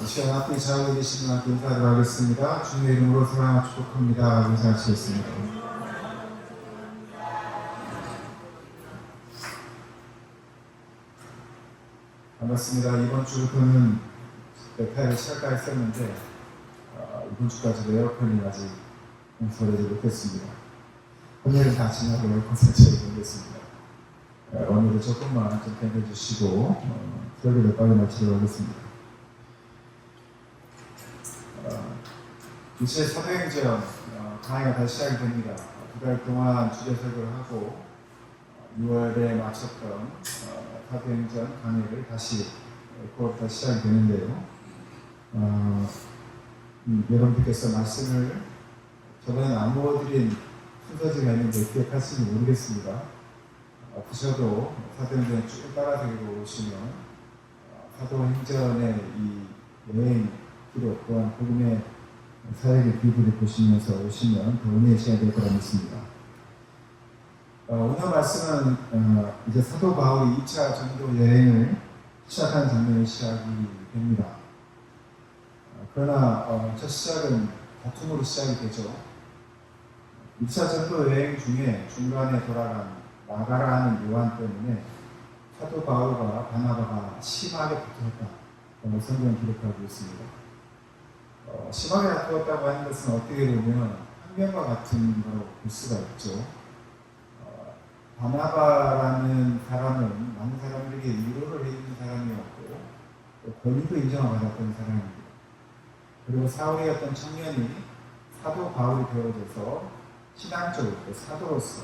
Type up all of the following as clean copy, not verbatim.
시간 앞에 자리에 계신 분께 인사를 하겠습니다. 주님의 이름으로 사랑하고 축복합니다. 인사하시겠습니다. 반갑습니다. 이번 주부터는 넥타이를 시작할까 했었는데 이번 주까지도 에어컨이 아직 공설하지 못했습니다. 오늘은 다 지나고 에어컨 설치를 보겠습니다. 오늘은 조금만 좀 견뎌주시고 설교를 빨리 마치도록 하겠습니다. 이제 사도행전 강의가 다시 시작이 됩니다. 두 달 동안 주제 설교를 하고 6월에 마쳤던 사도행전 강의를 다시 9월부터 시작이 되는데요. 여러분들께서 말씀을 저번에 안 보여드린 순서지가 있는데 기억하시는지 모르겠습니다. 보셔도 사도행전을 쭉 따라드리고 오시면 사도행전의 이 여행 기록 또한 복음의 사역의 비밀을 보시면서 오시면 더 은혜의 시간이 될 거라 믿습니다. 오늘 말씀은 이제 사도 바울이 2차 전도 여행을 시작한 장면이 시작이 됩니다. 그러나 첫 시작은 다툼으로 시작이 되죠. 2차 전도 여행 중에 중간에 돌아간 나가라 하는 요한 때문에 사도 바울과 바나바가 심하게 다투었다. 성경은 기록하고 있습니다. 심하게 다투었다고 하는 것은 어떻게 보면 한명과 같은 거라고 볼 수가 있죠. 바나바라는 사람은 많은 사람들에게 위로를 해주는 사람이었고 또 권위도 인정을 받았던 사람입니다. 그리고 사울이었던 청년이 사도 바울이 되어져서 신앙적으로 사도로서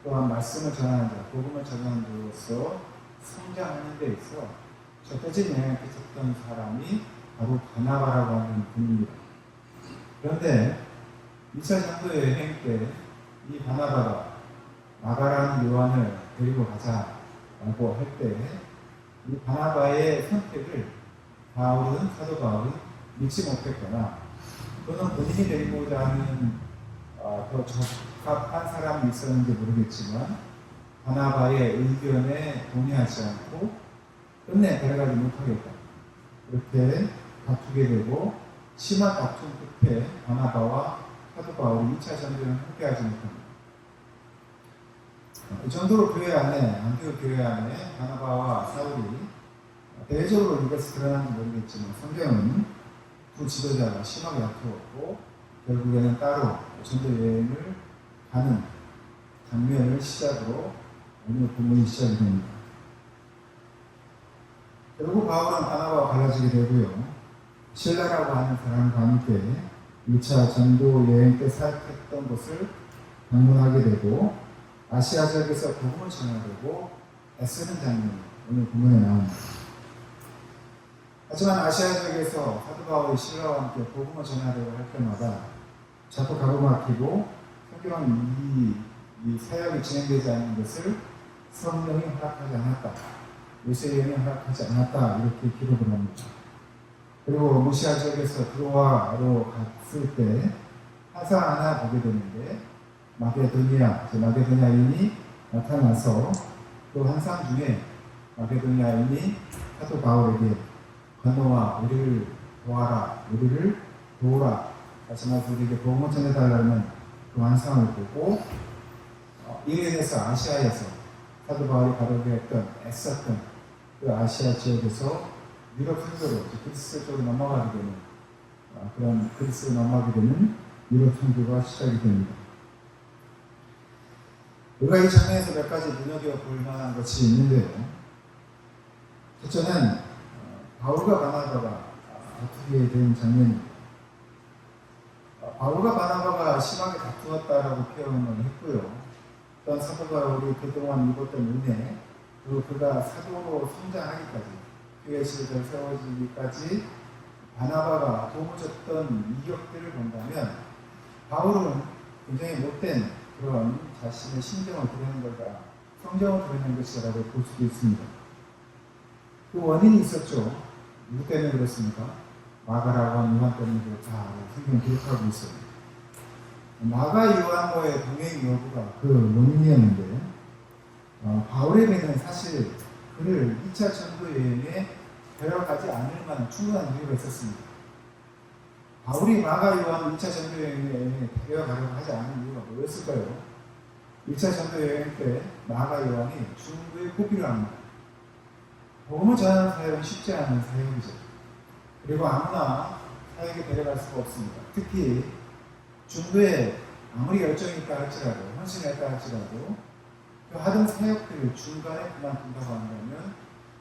또한 말씀을 전하는 자, 복음을 전하는 자로서 성장하는 데 있어 적대적인 영향을 끼쳤던 사람이 바로 바나바라고 하는 분입니다. 그런데 2차 전도 여행 때 이 바나바가 나가라는 요한을 데리고 가자라고 할 때 이 바나바의 선택을 사도 바울은 믿지 못했거나 또는 본인이 데리고자 하는 더 적합한 사람이 있었는지 모르겠지만 바나바의 의견에 동의하지 않고 끝내 데려가지 못하겠다. 이렇게 다투게 되고 심한 다툼 끝에 바나바와 사도 바울이 2차 전도를 함께하지 못합니다. 이 정도로 교회 안에, 안티옥 교회 안에 바나바와 사울이 대외적으로 이것이 드러나는지 모르겠지만 성경은 두 지도자가 심하게 다투었고 결국에는 따로 전도 여행을 가는 장면을 시작으로 오늘 본문이 시작이 됩니다. 결국 바울은 바나바와 갈라지게 되고요. 실라라고 하는 사람과 함께 2차 전도 여행 때 사역했던 곳을 방문하게 되고 아시아 지역에서 복음을 전하려고 애쓰는 장면이 오늘 본문에 나옵니다. 하지만 아시아 지역에서 사도 바울이 실라와 함께 복음을 전하려고 할 때마다 자꾸 가로막히고 성경은 이 사역이 진행되지 않는 것을 성령이 허락하지 않았다. 요셉이 허락하지 않았다. 이렇게 기록을 합니다. 그리고 무시아 지역에서 드로아로 갔을 때 화사 하나 보게 되는데 마게도니아인이 나타나서 또 환상 중에 마게도니아인이 사도 바울에게 건너와 우리를 도우라 다시 말해서 우리에게 복음을 전해달라는 그 환상을 보고 이에 대해서 아시아에서 사도 바울이 가려고 했던 애썼던 그 아시아 지역에서 유럽 선교로 그리스 쪽으로 넘어가게 되는 그런 그리스로 넘어가게 되는 유럽 선교가 시작이 됩니다. 우리가 이 장면에서 몇 가지 눈여겨볼 만한 것이 있는데요. 첫째는 바울과 바나바가 다투게 된 장면입니다. 바울과 바나바가 심하게 다투었다라고 표현을 했고요. 또한 사도 바울이 그동안 입었던 은혜 그리고 그가 사도로 성장하기까지 교회 시대가 세워지기까지 바나바가 도움을 줬던 이력들을 본다면 바울은 굉장히 못된 그런 자신의 심정을 드러낸 것과 성정을 드러낸 것이라고 볼 수도 있습니다. 그 원인이 있었죠. 누구 때문에 그렇습니까? 마가라고 하는 요한 때문에 그렇다. 성경은 기록하고 있어요. 마가 요한과의 동행 여부가 그 원인이었는데 바울에게는 사실 그를 2차 전도 여행에 데려가지 않을 만한 충분한 이유가 있었습니다. 바울이 마가 요한 1차 전도 여행에 데려가려고 하지 않은 이유가 뭐였을까요? 1차 전도 여행 때 마가 요한이 중부에 포기를 합니다. 복음을 전하는 사역은 쉽지 않은 사역이죠. 그리고 아무나 사역에 데려갈 수가 없습니다. 특히 중부에 아무리 열정이 있다 할지라도, 헌신이 있다 할지라도 그 하던 사역들을 중간에 그만둔다고 한다면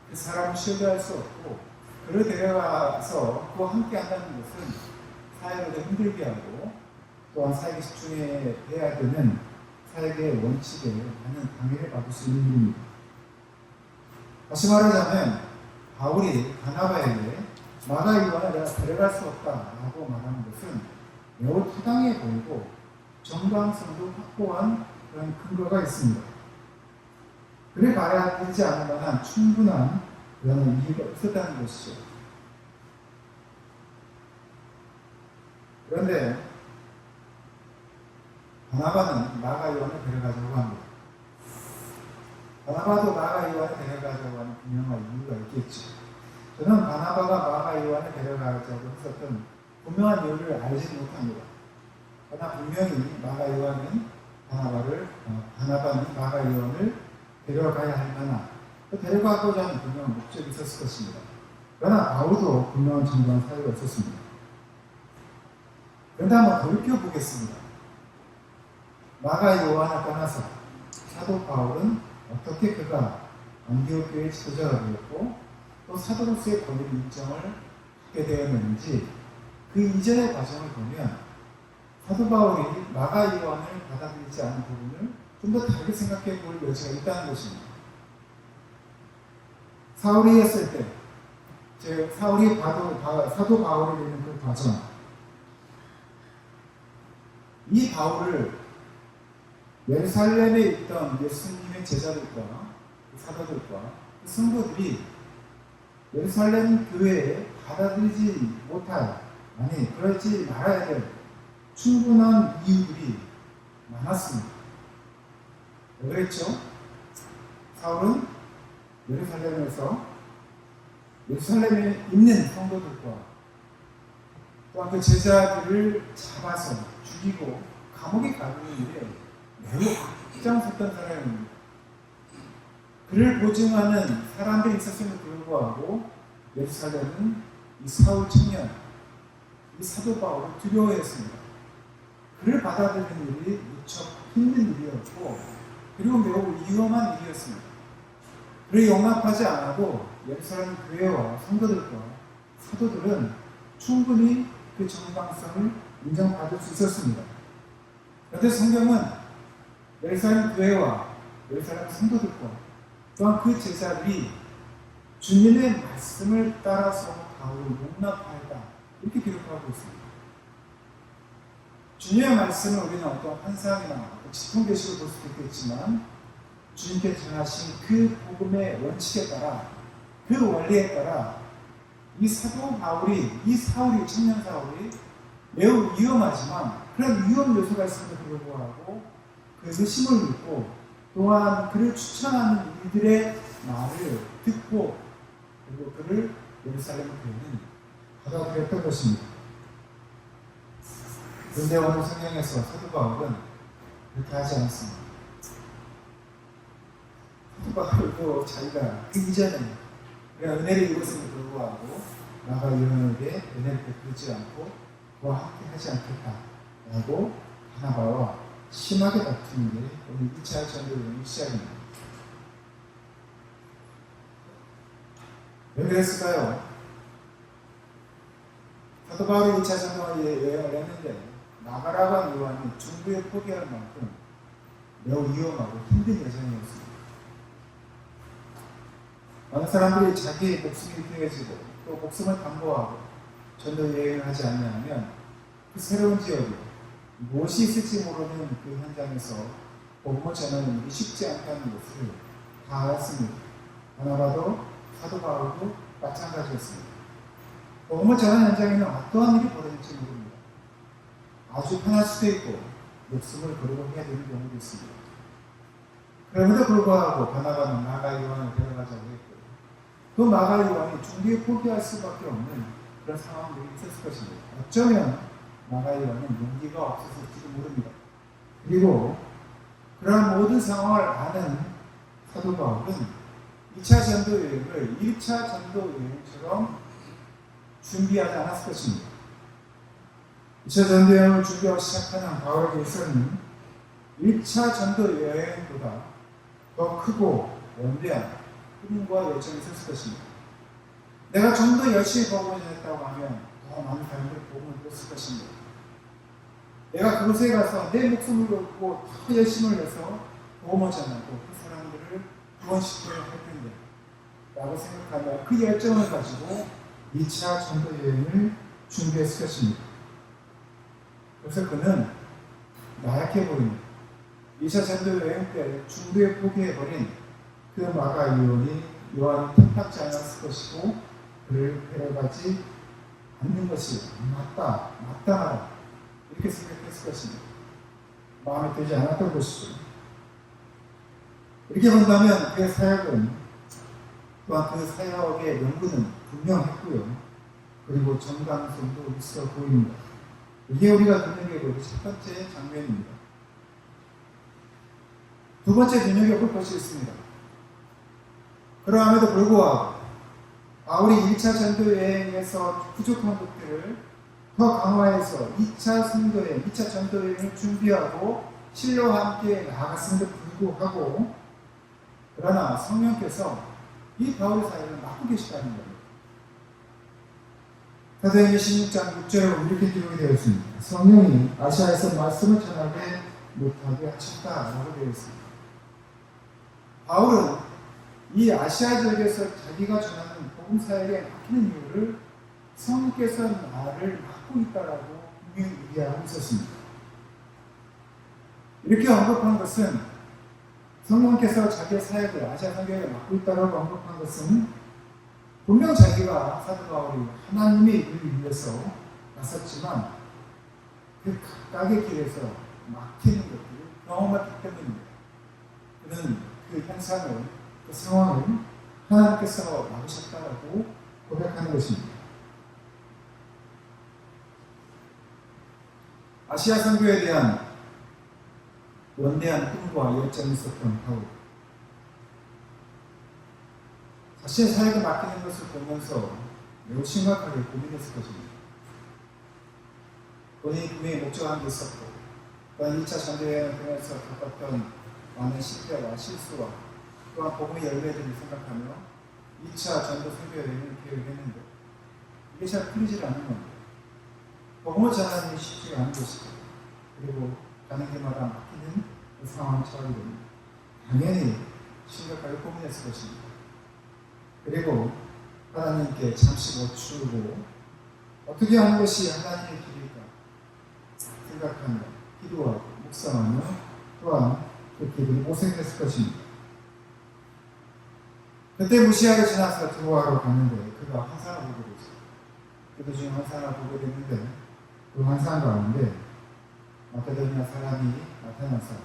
그 사람을 신뢰할 수 없고, 그를 데려가서 그와 함께 한다는 것은 사역을 더 힘들게 하고, 또한 사역에 집중해야 되는 사역의 원칙에 많은 방해를 받을 수 있는 일입니다. 다시 말하자면 바울이 바나바에게 마가 요한을 내가 데려갈 수 없다라고 말하는 것은 매우 타당해 보이고 정당성도 확보한 그런 근거가 있습니다. 그래 봐야 되지 않을 만한 충분한 그런 이유가 있었다는 것이죠. 그런데 바나바는 마가 요한을 데려가자고 합니다. 바나바도 마가 요한을 데려가자고 하는 분명한 이유가 있겠죠. 저는 바나바가 마가 요한을 데려가자고 했었던 분명한 이유를 알지 못합니다. 그러나 분명히 마가 요한은 바나바는 마가 요한을 데려가야 할 만한, 데려가고자 하는 분명한 목적이 있었을 것입니다. 그러나 바울도 분명한 정당한 사유가 있었습니다. 그런데 한번 돌이켜보겠습니다. 마가 요한을 떠나서 사도 바울은 어떻게 그가 안디옥 교회의 지도자가 되었고 또 사도로서의 권위를 인정을 하게 되었는지, 그 이전의 과정을 보면 사도 바울이 마가 요한을 받아들이지 않은 부분을 좀 더 다르게 생각해 볼 여지가 있다는 것입니다. 사울이 했을 때, 즉 사울이 사도 바울이 되는 그 과정, 이 바울을 예루살렘에 있던 예수님의 제자들과 사도들과 성도들이 예루살렘 교회에 받아들이지 못할, 아니 그러지 말아야 될 충분한 이유들이 많았습니다. 왜 그랬죠? 사울은 예루살렘에 있는 성도들과 또한 그 제자들을 잡아서 죽이고 감옥에 가두는 일에 매우 앞장섰던 사람입니다. 그를 보증하는 사람들이 있었음에도 불구하고 예루살렘은 이 사울 청년, 이 사도 바울을 두려워했습니다. 그를 받아들이는 일이 무척 힘든 일이었고, 그리고 매우 위험한 일이었습니다. 그를 용납하지 않아도 예루살렘 교회와 성도들과 사도들은 충분히 그 정당성을 인정받을 수 있었습니다. 그런데 성경은 예루살렘 교회와 예루살렘 성도들과 또한 그 제자들이 주님의 말씀을 따라서 바울을 용납하였다, 이렇게 기록하고 있습니다. 주님의 말씀을 우리는 어떤 환상이나 지통계시로 볼 수도 있겠지만, 주님께 전하신 그 복음의 원칙에 따라, 그 원리에 따라 이 사도 바울이, 이 사울이, 청년 사울이 매우 위험하지만 그런 위험 요소가 있음에도 불구하고 그 의심을 믿고 또한 그를 추천하는 이들의 말을 듣고, 그리고 그를 예루살렘 교회는 받아들였던 것입니다. 그런데 오늘 성경에서 사도 바울은 그렇게 하지 않습니다. 사도 바울도 자기가 그 이전에 은혜를 입었음에도 불구하고 마가 요한에게 은혜를 베풀지 않고 그와 함께 하지 않겠다라고 바나바와 심하게 다투는 게 오늘 2차 전도여행의 시작입니다. 왜 그랬을까요? 사도 바울이 2차 전도여행을 했는데 마가라고 하는 요한이 중부에 포기할 만큼 매우 위험하고 힘든 여정이었습니다. 많은 사람들이 자기의 목숨이 피해지고 또 목숨을 담보하고 전도 여행을 하지 않냐면 그 새로운 지역에 무엇이 있을지 모르는 그 현장에서 복음을 전하는 일이 쉽지 않다는 것을 다 알았습니다. 바나바도 사도 바울도 마찬가지였습니다. 복음을 전하는 현장에는 어떠한 일이 벌어질지 모릅니다. 아주 편할 수도 있고 목숨을 걸고 해야 되는 경우도 있습니다. 그럼에도 불구하고 바나바는 마가 요한을 데려가자고 했고, 그 마가 요한이 중도에 포기할 수밖에 없는 그런 상황들이 있었을 것입니다. 어쩌면 나가이와는 용기가 없었을지도 모릅니다. 그리고 그러한 모든 상황을 아는 사도 바울은 2차 전도 여행을 1차 전도 여행처럼 준비하지 않았을 것입니다. 2차 전도 여행을 준비하고 시작하는 바울에게서는 1차 전도 여행보다 더 크고 원대한 꿈과 열정이 있었을 것입니다. 내가 좀 더 열심히 복음을 전했다고 하면 더 많은 사람들이 복음을 들었을 것입니다. 내가 그곳에 가서 내 목숨을 걸고 더 열심을 내서 복음을 전하고 그 사람들을 구원시켜야 할 텐데 라고 생각하며 그 열정을 가지고 2차 전도 여행을 준비했을 것입니다. 그래서 그는 나약해 보입니다. 2차 전도 여행 때 중도에 포기해버린 그 마가이온이 요한이 탐탁지 않았을 것이고 그를 데려가지 않는 것이 마땅하다 이렇게 생각했을 것입니다. 마음에 들지 않았던 것이죠. 이렇게 본다면 그의 사역은 또한 그 사역의 명분은 분명했고요. 그리고 정당성도 있어 보입니다. 이게 우리가 눈여겨볼 첫 번째 장면입니다. 두 번째 눈여겨볼 것이 있습니다. 그러함에도 불구하고 바울이 1차 전도 여행에서 부족한 것들을 더 강화해서 2차 선도여행, 2차 전도 여행을 준비하고 신료와 함께 나아갔음에도 불구하고 그러나 성령께서 이 바울의 사역을 막고 계시다는 겁니다. 사도행전 16장 6절에 보면 이렇게 기록이 되어 있습니다. 성령이 아시아에서 말씀을 전하게 못하게 하셨다라고 되어 있습니다. 바울은 이 아시아 지역에서 자기가 전하는 복음 사역에 막히는 이유를 성령께서 나를 막고 있다라고 분명히 얘기하고 있었습니다. 이렇게 언급한 것은 성령께서 자기의 사역을 아시아 성경에 막고 있다라고 언급한 것은 분명 자기가 사도 바울이 하나님의 일을 위해서 나섰지만 그 각각의 길에서 막히는 것들을 경험했기 때문입니다. 그는 그 현상을, 그 상황을 하나님께서 막으셨다라고 고백하는 것입니다. 아시아 선교에 대한 원대한 꿈과 열정이 있었던 바울. 자신의 사역에 맡기는 것을 보면서 매우 심각하게 고민했을 것입니다. 본인이 분명히 목적한 게 있었고, 또한 2차 전도여행을 통해서 겪었던 많은 실패와 실수와 또한 복음의 열매들을 생각하며 2차 전도 선교여행을 계획했는데 이게 잘 풀리질 않는 겁니다. 복음을 전하는 게 쉽지가 않은 것이고, 그리고 가는 길마다 막히는 그 상황을 처하게 됩니다. 당연히 심각하게 고민했을 것입니다. 그리고 하나님께 잠시 멈추고 어떻게 하는 것이 하나님의 길일까 생각하며 기도하고 묵상하며 또한 그 길을 모색했을 것입니다. 그때 무시하게 지나서 드로아로 가는데 그가 환상을 보게 됐어요. 그도 중에 환상을 보게 됐는데 그 환상 가운데 마케도니아 사람이 나타나서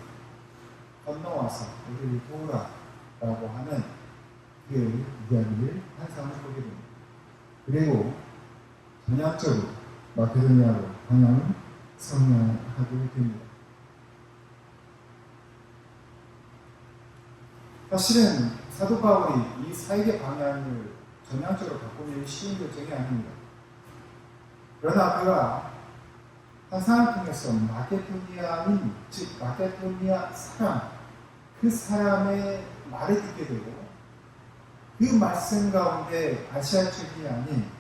건너와서 우리를 도우라 라고 하는 그 이야기를 환상을 보게 됩니다. 그리고 전향적으로 마케도니아로 방향을 성행하게 됩니다. 사실은 사도 바울이 이 사역의 방향을 전향적으로 바꾸는 쉬운 결정이 아닙니다. 그러나 그가 환상을 통해서 마케도니아인, 즉 마케도니아 사람, 그 사람의 말을 듣게 되고 그 말씀 가운데 아시아 쪽이 아닌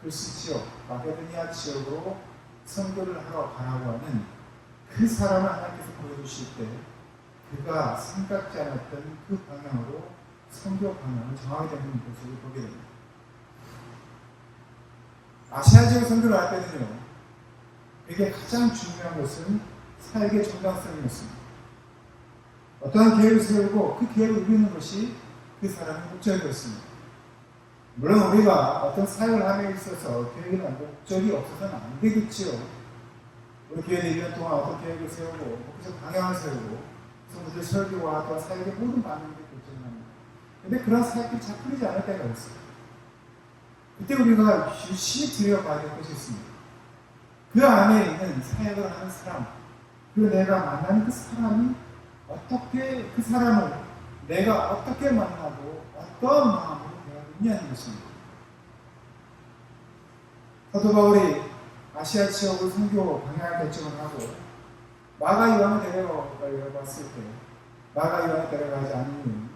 그리스 지역, 마케도니아 지역으로 선교를 하러 가라고 하는 그 사람을 하나님께서 보여주실 때 그가 생각지 않았던 그 방향으로 선교 방향을 정하게 되는 모습을 보게 됩니다. 아시아 지역 선교를 할 때는요, 그게 가장 중요한 것은 사역의 정당성이었습니다. 어떠한 계획을 세우고 그 계획을 이루는 것이 그 사람의 목적이었습니다. 물론 우리가 어떤 사역을 함에 있어서 계획이나 목적이 없어서는 안 되겠지요. 우리 교회는 1년 동안 어떤 계획을 세우고 그래서 방향을 세우고 성도들 설교와 또 사역의 모든 방향을 결정합니다. 그런데 그런 사역들이 잘 풀리지 않을 때가 있어요. 그때 우리가 유심히 들여봐야 될 것이 있습니다. 그 안에 있는 사역을 하는 사람, 그리고 내가 만나는 그 사람이 어떻게, 그 사람을 내가 어떻게 만나고 어떤 마음으로 대하느냐는 것입니다. 사도 바울이 아시아 지역을 선교 방향 결정을 하고 마가 요한을 데려갔을 때 마가 요한을 데려가지 않으면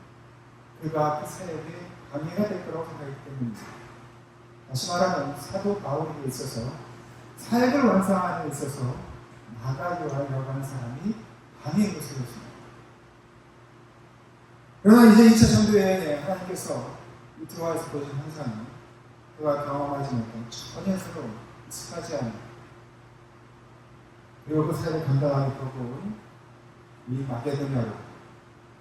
그가 그 사역에 방해가 될 거라고 생각했기 때문입니다. 다시 말하면 사도 바울에게 있어서 사역을 완성하는 데 있어서 마가 요한이라고 하는 사람이 방해인 것을 했습니다. 그러나 이제 2차 전도 여행에 하나님께서 이 들어와서 보여준 현상은 그가 경험하지 못한 전혀 새로운 익숙하지 않은 그리고 그 사역을 감당하기 버거운 이 마게도냐로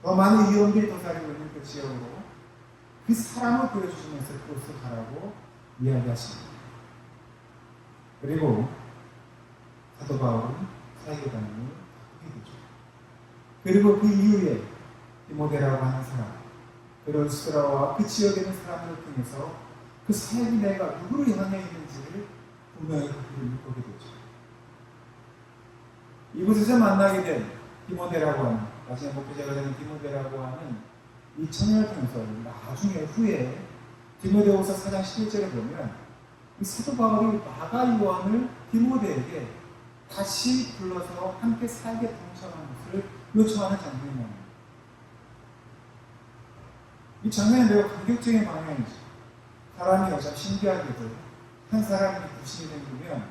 더 많은 위험들이 도사리고 있는 그 지역으로 그 사람을 보여주시면서 그곳을 가라고 이야기하십니다. 그리고 사도 바울은 사역의 방향을 바꾸게 되죠. 그리고 그 이후에 디모데라고 하는 사람, 그리고 스드라와 그 지역에 있는 사람들을 통해서 그 사역이 내가 누구를 향해 있는지를 분명히 그들을 보게 되죠. 이곳에서 만나게 된 디모데라고 하는, 나중에 목회자가 되는 디모데라고 하는 이 청년을 통해서 나중에 후에 디모데후서 4장 11절에 보면 이 사도 바울이 마가 요한을 디모데에게 다시 불러서 함께 사역에 동참하는 것을 요청하는 장면이 나옵니다. 이 장면은 매우 감격적인 방향이죠. 사람이 참 신기하게도 한 사람이 부신이 생기면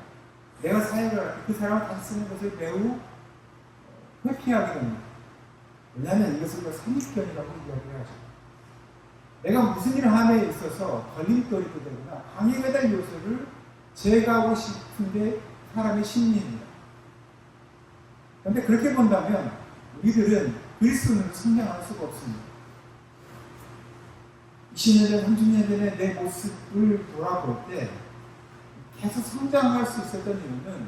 내가 사역을 할 때 그 사람을 다시 쓰는 것을 매우 회피하게 됩니다. 왜냐하면 이것을 선입견이라고 이야기를 하죠. 내가 무슨 일을 함에 있어서 걸림돌이 되거나 방해가 될 요소를 제거하고 싶은 게 사람의 심리입니다. 그런데 그렇게 본다면 우리들은 그리스도인으로 성장할 수가 없습니다. 20년 전, 30년 전에 내 모습을 돌아볼 때 계속 성장할 수 있었던 이유는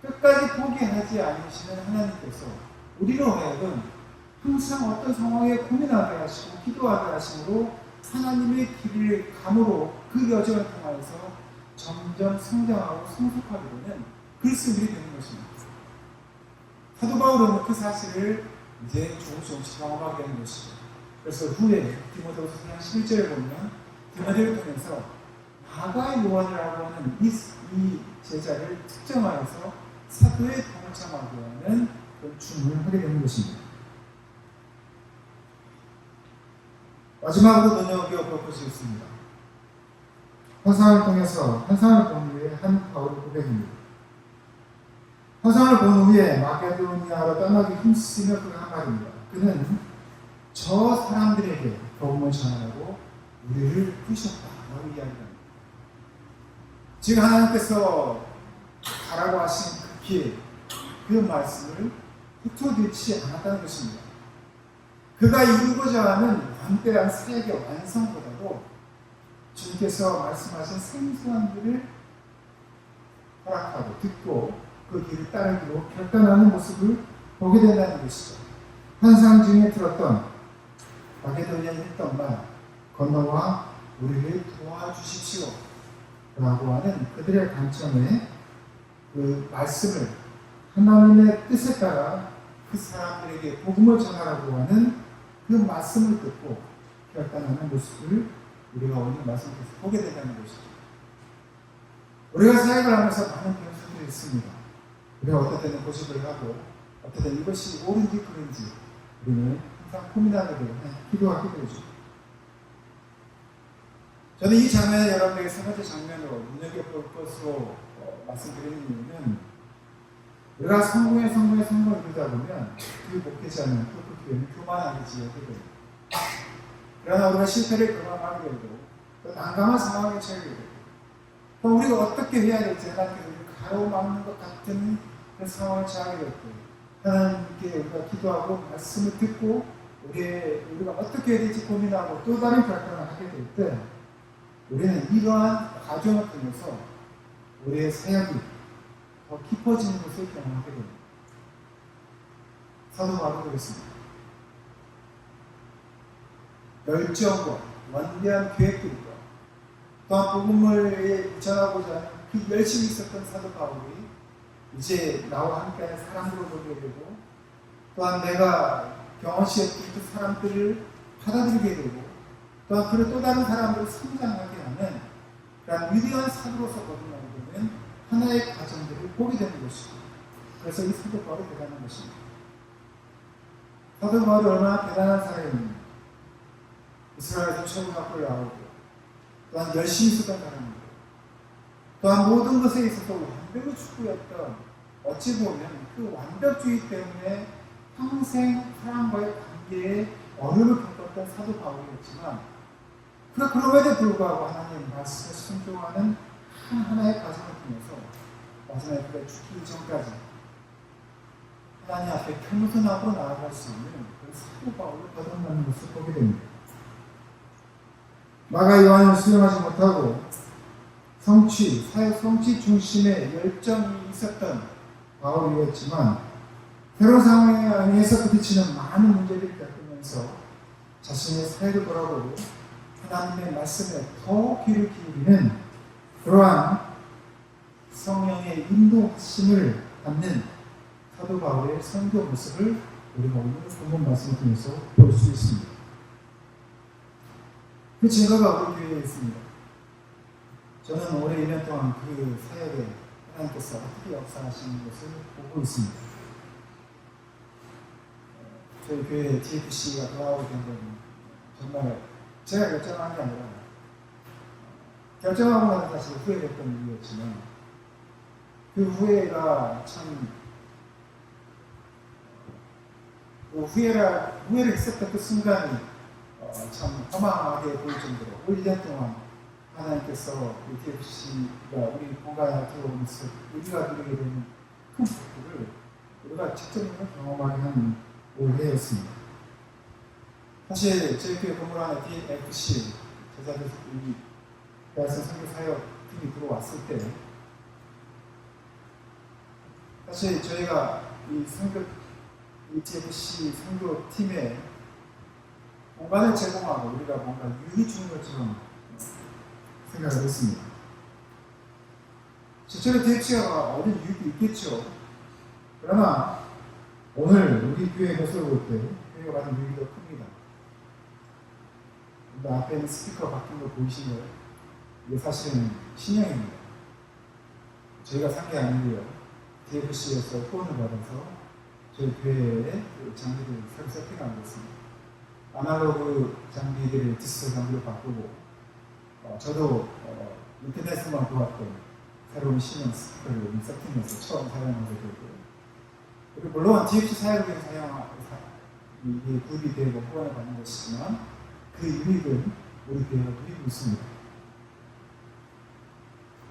끝까지 포기하지 않으시는 하나님께서 우리로 하여금 항상 어떤 상황에 고민하게 하시고 기도하게 하심으로 하나님의 길을 감으로 그 여정을 통하여서 점점 성장하고 성숙하게 되는 그리스도인이 되는 것입니다. 사도 바울은 그 사실을 이제 조금씩 경험하게 되는 것이죠. 그래서 후에 디모데후서 4장 11절에 보면 디모데를 통해서 마가 요한이라고 하는 이 제자를 특정하여서 사도에 동참하게 하는 그런 주문을 하게 되는 것입니다. 마지막으로 눈여겨볼 것이 있습니다. 환상을 통해서 환상을 본 후에 한 바울의 고백입니다. 환상을 본 후에 마게도니아로 떠나기 힘쓰며 그가 한 말입니다. 그는 저 사람들에게 복음을 전하라고 우리를 부르셨다라고 이야기합니다. 지금 하나님께서 가라고 하신 그 길, 그 말씀을 흩어놓지 않았다는 것입니다. 그가 이루고자 하는 완벽한 사역의 완성보다도 주님께서 말씀하신 생소한 길을 허락하고 듣고 그 길을 따르기로 결단하는 모습을 보게 된다는 것이죠. 환상 중에 들었던 마게도니아에 했던 말, 건너와 우리를 도와주십시오 라고 하는 그들의 관점에 그 말씀을 하나님의 뜻에 따라 그 사람들에게 복음을 전하라고 하는 그 말씀을 듣고 결단하는 모습을 우리가 오늘 말씀에서 보게 된다는 것이죠. 우리가 사역을 하면서 많은 변수들이 있습니다. 우리가 어떨 때는 고집을 하고 어떨 때는 이것이 옳은지 그른지 우리는 항상 고민하게 되고 기도하게 되죠. 저는 이 장면을 여러분에게 세 번째 장면으로 눈여겨볼 것으로 말씀드리는 이유는 우리가 성공을 이루다 보면 그 목회자는 또 그 교회는 교만하게 지어게 됩니다. 그러나 우리가 실패를 경험하게 되고 또 난감한 상황에 처하게 되고 또 우리가 어떻게 해야 될지 하나님께서 우리를 가로막는 것 같은 그런 상황을 처하게 됐고 하나님께 우리가 기도하고 말씀을 듣고 우리가 어떻게 해야 될지 고민하고 또 다른 결단을 하게 될 때 우리는 이러한 과정을 통해서 우리의 사역이 더 깊어지는 것을 경험하게 됩니다. 사도 바울도 그랬습니다. 열정과 원대한 계획들과 또한 복음을 전하고자 하는 그 열심히 있었던 사도 바울이 이제 나와 함께하는 사람들을 보게 되고, 또한 내가 경험시했던 그 사람들을 받아들이게 되고, 또한 그를 또 다른 사람들을 성장하게 하는 그런 위대한 사도로서 거듭나게 되는 하나의 과정들을 보게 되는 것이고, 그래서 이 사도 바울이 대단한 것입니다. 사도 바울이 얼마나 대단한 사람입니까? 이스라엘에서 초등학교를 나오고, 또한 열심히 쓰던 사람이고, 또한 모든 것에 있어서 완벽을 추구했던, 어찌 보면 그 완벽주의 때문에 평생 사람과의 관계에 어려움을 겪었던 사도 바울이었지만, 그럼에도 불구하고 하나님 말씀에 순종하는 하나의 과정을 통해서 마지막에 그가 죽기 전까지 하나님 앞에 겸손하고 나아갈 수 있는 그 사도 바울을 거듭나는 것을 보게 됩니다. 마가 요한을 수용하지 못하고 사역 성취 중심의 열정이 있었던 바울이었지만, 새로운 상황에 의해서 부딪히는 많은 문제들을 겪으면서 자신의 사역을 돌아보고 하나님의 말씀에 더 귀를 기울이는 그러한 성령의 인도하심을 받는 사도 바울의 선교 모습을 우리가 오늘 본문 말씀을 통해서 볼 수 있습니다. 그 증거가 우리 교회에 있습니다. 저는 올해 1년 동안 그 사역에 하나님께서 어떻게 역사하시는 것을 보고 있습니다. 저희 교회 TFC가 돌아오게 된 건 정말 제가 결정한 게 아니라 결정하고 나서 사실 후회됐던 일이었지만, 그 후회가 참 후회를 했었던 그 순간이 참 허망하게 보일 정도로 올 1년 동안 하나님께서 이 TFC가 우리 공간에 들어오면서 우리가 누리게 되는 큰 복을 우리가 직접적으로 경험하게 하는 올해였습니다. 사실 저희 교회 건물 안에 DFC 제자들 이 대학생 선교 사역 팀이 들어왔을 때, 사실 저희가 이 TFC 선교 팀에 공간을 제공하고 우리가 뭔가 유익이 주는 것처럼 생각을 했습니다. 실제로 TFC가 얻은 유익이 있겠죠. 그러나 오늘 우리 교회의 모습을 볼 때 교회가 받은 유익이 더 큽니다. 앞에 있는 스피커 바뀐 거 보이시나요? 이게 사실은 신형입니다. 저희가 산 게 아니고요. TFC에서 후원을 받아서 저희 교회에 장비를 새로 세팅하고 있습니다. 아날로그 장비들을 디지털 장비로 바꾸고, 저도 인터넷에서만 보았던 새로운 신형 스피커를 세팅해서 처음 사용하게 되고요. 그리고 물론 TFC 사역을 위해서 이게 구입이 되고 후원을 받는 것이지만, 그 유익은 우리 교회가 누리고 있습니다.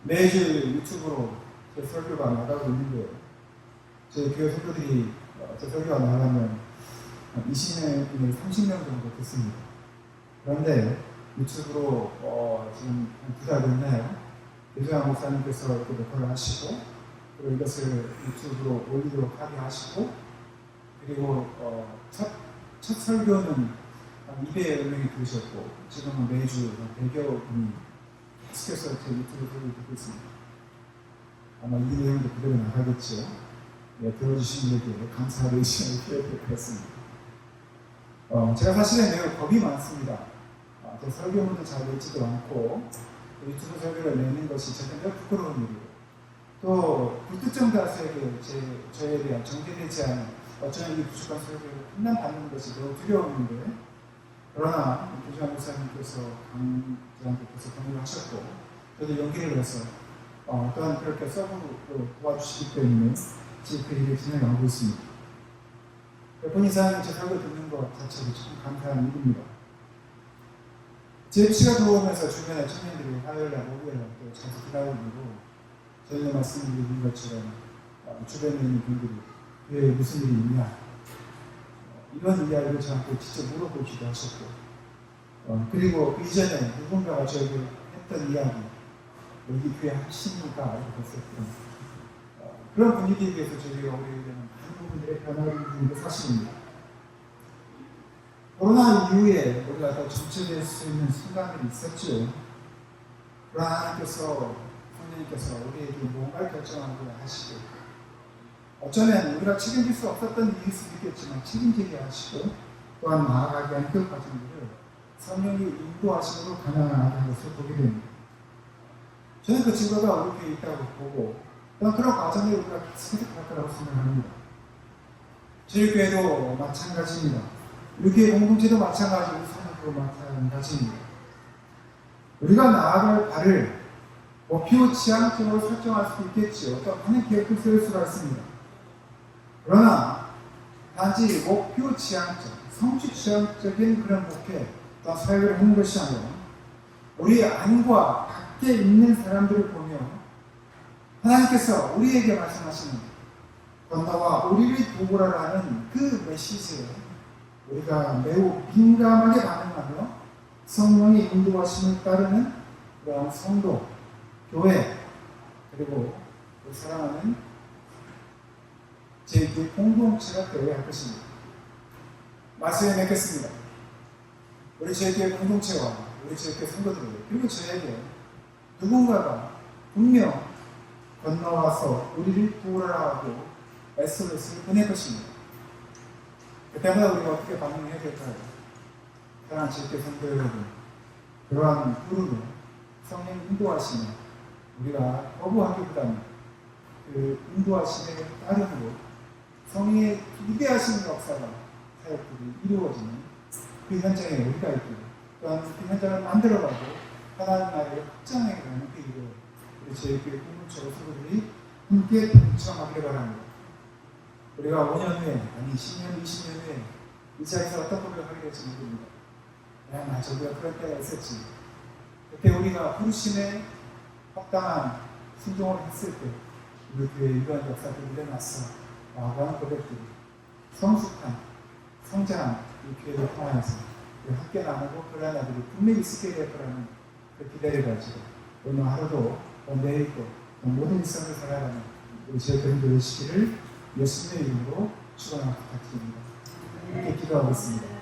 매주 유튜브로 제 설교가 나가고 있는데요. 저희 교회 설교들이 제 설교가 나가면 20명, 30명 정도 됐습니다. 그런데 유튜브로 지금 한 2달 됐나요? 유정환 목사님께서 이렇게 녹화를 하시고, 그리고 이것을 유튜브로 올리도록 하게 하시고, 그리고 첫 설교는 한 200여 명이 들으셨고, 지금은 매주 100여 분이 계속해서 제 유튜브 설교를 듣고 있습니다. 아마 이 내용도 그대로 나가겠죠. 네, 들어주신 분에게 감사의 의심을 표현드렸습니다. 제가 사실은 매우 겁이 많습니다. 제 설교문도 잘 읽지도 않고, 유튜브 설교를 내는 것이 제가 매우 부끄러운 일이고, 또 불특정 다수에게 저에 대한 정제되지 않은 어쩌면 이 부족한 설교를 판단받는 것이 매우 두려웠는데, 그러나 유정환 목사님께서 강제한테께서 권유를 하셨고, 저도 용기를 내서 또한 그렇게 서브로 도와주시기 때문에 지금 그 일을 진행하고 있습니다. 몇 분 이상 제 설교 듣는 것 자체도 참 감사한 일입니다. JFC가 들어오면서 주변에 청년들이 화요일날, 목요일날 또 자주 기다리고, 저희가 말씀드린 것처럼 주변에 있는 분들이 왜 무슨 일이 있냐, 이런 이야기를 저한테 직접 물어보기도 하셨고, 그리고 그 이전에 누군가가 저에게 했던 이야기, 여기 교회 하십니까? 이렇게 했었던 그런 분위기에 비해서 저희가 우리에게 되는 많은 부분들의 변화를 주는 게 사실입니다. 코로나 이후에 우리가 더 정체될 수 있는 순간들이 있었죠. 그러나 하나님께서 성령님께서 우리에게 뭔가를 결정하고 하시고 어쩌면 우리가 책임질 수 없었던 일일 수도 있겠지만 책임지게 하시고 또한 나아가게 하는 그 과정들을 성령이 인도하심으로 가능하게 하는 것을 보게 됩니다. 저는 그 증거가 우리 교회에 있다고 보고 또한 그런 과정을 우리가 계속할 거라고 생각합니다. 저희 교회도 마찬가지입니다. 우리 교회 공동체도 마찬가지고 성도도 마찬가지입니다. 우리가 나아갈 발을 목표 지향적으로 설정할 수도 있겠지요. 또 많은 계획을 세울 수가 있습니다. 그러나 단지 목표 지향적, 성취 지향적인 그런 목표 또한 사역을 하는 것이 아니라 우리 안과 밖에 있는 사람들을 보며 하나님께서 우리에게 말씀하시는 건너와 우리를 도우라라는 그 메시지에 우리가 매우 민감하게 반응하며 성령의 인도하심을 따르는 그런 성도, 교회, 그리고 사랑하는 제2 공동체가 되어야 할 것입니다. 말씀에 맺겠습니다. 우리 제2 공동체와 우리 제2 성도들 그리고 저에게 누군가가 분명 건너와서 우리를 도우라 하고 SOS를 보낼 것입니다. 그때마다 우리가 어떻게 반응해야 될까요? 사랑하는 제2 성도 여러분, 그러한 부름을 성령 인도하시면 우리가 거부하기보다는 그 인도하심에 따름으로 성령의 위대하신 역사가 사역들이 이루어지는 그 현장에 우리가 있고 또한 그 현장을 만들어가고 하나님 나라의 확장해 가는 그 일을 우리 제2교회 공동체와 성도들이 함께 동참하기를 바랍니다. 우리가 5년 후에 아니 10년, 20년 후에 이 자리에서 어떤 고백을 하게 될지 모릅니다. 야, 저기가 그럴 때가 있었지. 그때 우리가 부르심에 합당한 순종을 했을 때 우리 교회에 이러한 역사들이 일어났어 라고 하는 고백들이 성숙한, 성장한 이 교회를 통하여서 함께 나누고 그러한 날들이 분명히 있게 될 거라는 그 기대를 가지고 오늘 하루도 내일도 모든 일상을 살아가는 우리 제자들이 되시기를 예수님의 이름으로 축원하고 부탁드립니다. 이렇게 기도하고 있습니다.